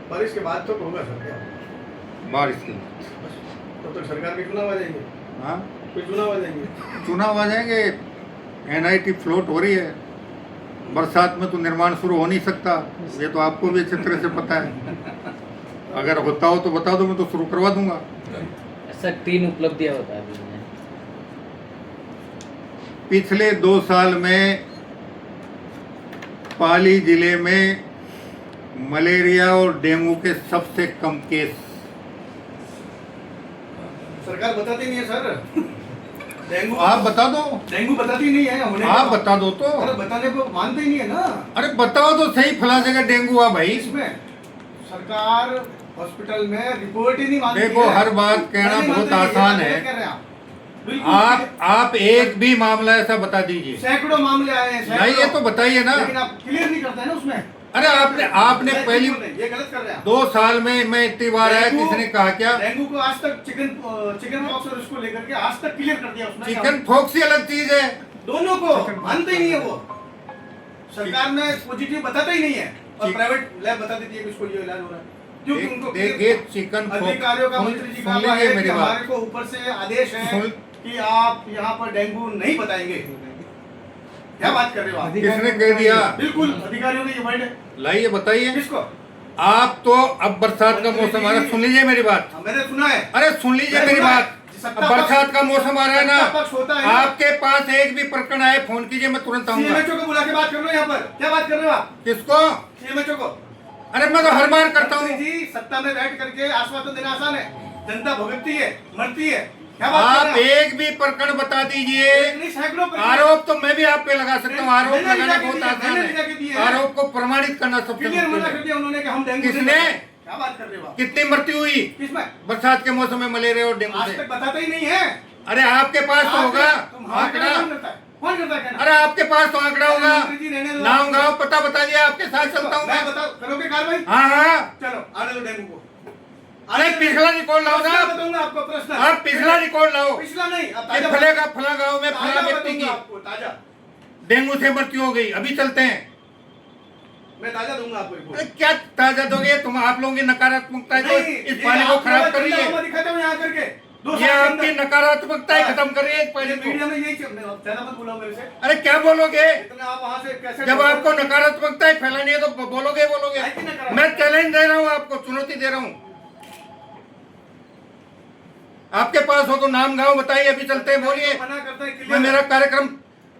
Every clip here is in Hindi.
बारिश के बाद तो होगा सर क्या? बारिश के बाद तब तक सरकार के चुनाव आ जाएंगे। हाँ कोई चुनाव आ जाएंगे। चुनाव आ जाएंगे। एनआईटी फ्लोट हो रही है। बरसात में तो निर्माण शुरू हो नहीं सकता, ये तो आपको भी अच्छी तरह से पता है। अगर होता हो तो बता दो, मैं तो शुरू करवा दूंगा। सर 3 उपलब्धियां बता दीजिए। पिछले 2 साल में पाली जिले में मलेरिया और डेंगू के सबसे कम केस। सरकार बताती नहीं है सर। डेंगू आप बता दो। डेंगू बताती नहीं है होने आप के बता दो तो। अरे बताने को मानते ही नहीं है ना। अरे बताओ तो सही, फला जगह डेंगू हुआ भाई। इसमें सरकार हॉस्पिटल में रिपोर्ट ही नहीं मानती है। देखो, हर बात कहना नहीं बहुत मानती आसान ये है। कह रहे हैं बिल्कुल आप एक भी मामला ऐसा बता दीजिए। सैकड़ों मामले आए हैं, नहीं, ये तो बताइए ना। लेकिन आप क्लियर नहीं करते हैं ना उसमें। अरे आपने पहली ये गलत कर रहे हैं आप। 2 साल में मैं इतनी बार आया, किसने कहा क्या? डेंगू को आज तक चिकन पॉक्स और इसको लेकर के आज तक क्लियर कर दिया उसने। चिकन पॉक्स ही अलग चीज है। दोनों को मानते ही नहीं है वो। सरकार में पॉजिटिव बताता ही नहीं है और प्राइवेट लैब बता देती है कि इसको ये इलाज हो रहा है। क्योंकि उनको देखिए, चिकन अधिकारियों का, मंत्री जी का है कि हमारे को ऊपर से आदेश है कि आप यहाँ पर डेंगू नहीं बताएंगे। क्या बात कर रहे हो आप? किसने कह दिया? बिल्कुल अधिकारियों ने ये वर्ड है। लाइए, बताइए किसको? आप तो। अब बरसात का मौसम आ रहा है, सुन लीजिए मेरी बात। मैंने सुना है। अरे सुन लीजिए मेरी बात। अब बरसात का मौसम आ रहा है होता ना, है। आपके पास एक भी प्रकरण आए, फोन कीजिए, मैं तुरंत आऊंगा। सीएमएचओ को बुला के बात कर लो यहाँ पर। क्या बात कर रहे हो आप? किसको? सीएमएचओ को। अरे मैं तो हर बार करता हूँ जी, सत्ता में बैठ करके आश्वासन देना आसान है, जनता भुगतती है, मरती है। क्या बात कर आप रहे हैं? एक भी प्रकरण बता दीजिए। नहीं, सैकड़ों प्रकरण। आरोप तो मैं भी आप पे लगा सकता हूँ। आरोप मैंने लगाना लिखा के बहुत दिया, आसान मैंने लिखा के दिया है। है। आरोप को प्रमाणित करना सबसे क्लियर मना मुश्किल कर है। दिया उन्होंने कि हम डेंगू किसने? नहीं बताएंगे। क्या बात कर रहे हो आप? कितनी मृत्यु हुई किसमें? बरसात के मौसम में मलेरिया और डेंगू आज से? तक बताता ही नहीं है। अरे आपके पास तो होगा आंकड़ा। कौन करता है? अरे आपके पास तो आंकड़ा होगा। मंत्री जी रहने दो। नाम गाँव पता बता दिया, आपके साथ चलता हूँ मैं मैं। बता, करोगे कार्रवाई? हाँ हाँ। चलो आने दो डेंगू को। अरे पिछला रिकॉर्ड लाओ ना। बताऊंगा आपको प्रश्न। आप पिछला रिकॉर्ड लाओ। पिछला नहीं, अब ये ताजा फलेगा फला गाँव में फला ताजा व्यक्ति बताऊंगा की आपको, ताजा। डेंगू से मृत्यु हो गई। अभी चलते हैं। मैं ताजा दूंगा आपको रिपोर्ट। अरे क्या ताजा दोगे तुम? आप लोगों की नकारात्मकता है तो नहीं, इस ये पानी को आप खराब कर रही ठंडा है। हुआ दिखाते हो यहाँ करके। 2 ये साल के आपकी अंदर। नकारात्मकता ही खत्म कर रही है इस पानी ये को। मीडिया में यही ज्यादा मत बोलो मेरे से। अरे क्या बोलोगे? इतना आप वहाँ से कैसे? जब आपको नकारात्मकता ही फैलानी है तो बोलोगे। है कि नकारात्मक? मैं चैलेंज दे रहा हूँ आपको, चुनौती दे रहा हूँ। आपके पास हो तो नाम गाँव बताइए। अभी चलते हैं, बोलिए। मना करता है क्लियर। मैं मेरा कार्यक्रम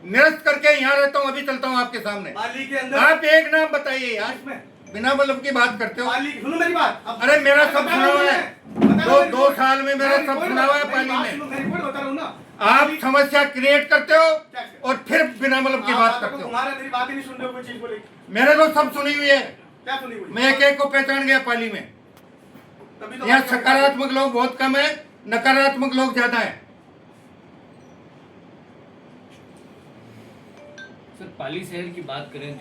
निरस्त करके यहाँ रहता हूँ। अभी चलता हूँ आपके सामने। पाली के अंदर आप एक नाम बताइए यार, इसमें बिना मतलब की बात करते हो। पाली, सुनो मेरी बात। अब अरे मेरा सब बता सुना रहा हूं हुआ है। मैं। बता रहा हूं 2 साल में मेरा मैं सब रिपोर्ट सुना हुआ है बता- पाली मेरी बात में। सुनो, मैं रिपोर्ट बता रहा हूं ना। आप समस्या क्रिएट करते हो और फिर बिना मतलब की बात आपको करते हो। तुम्हारा मेरी बात ही नहीं सुन रहे हो कोई चीज बोले। मेरे को सब सुनी हुई है। क्या सुनी हुई? मैं एक एक को पहचान गया पाली में। तभी तो यहाँ बात कर- सकारात्मक लोग बहुत कम है, नकारात्मक लोग ज्यादा है। सर पाली शहर की बात करें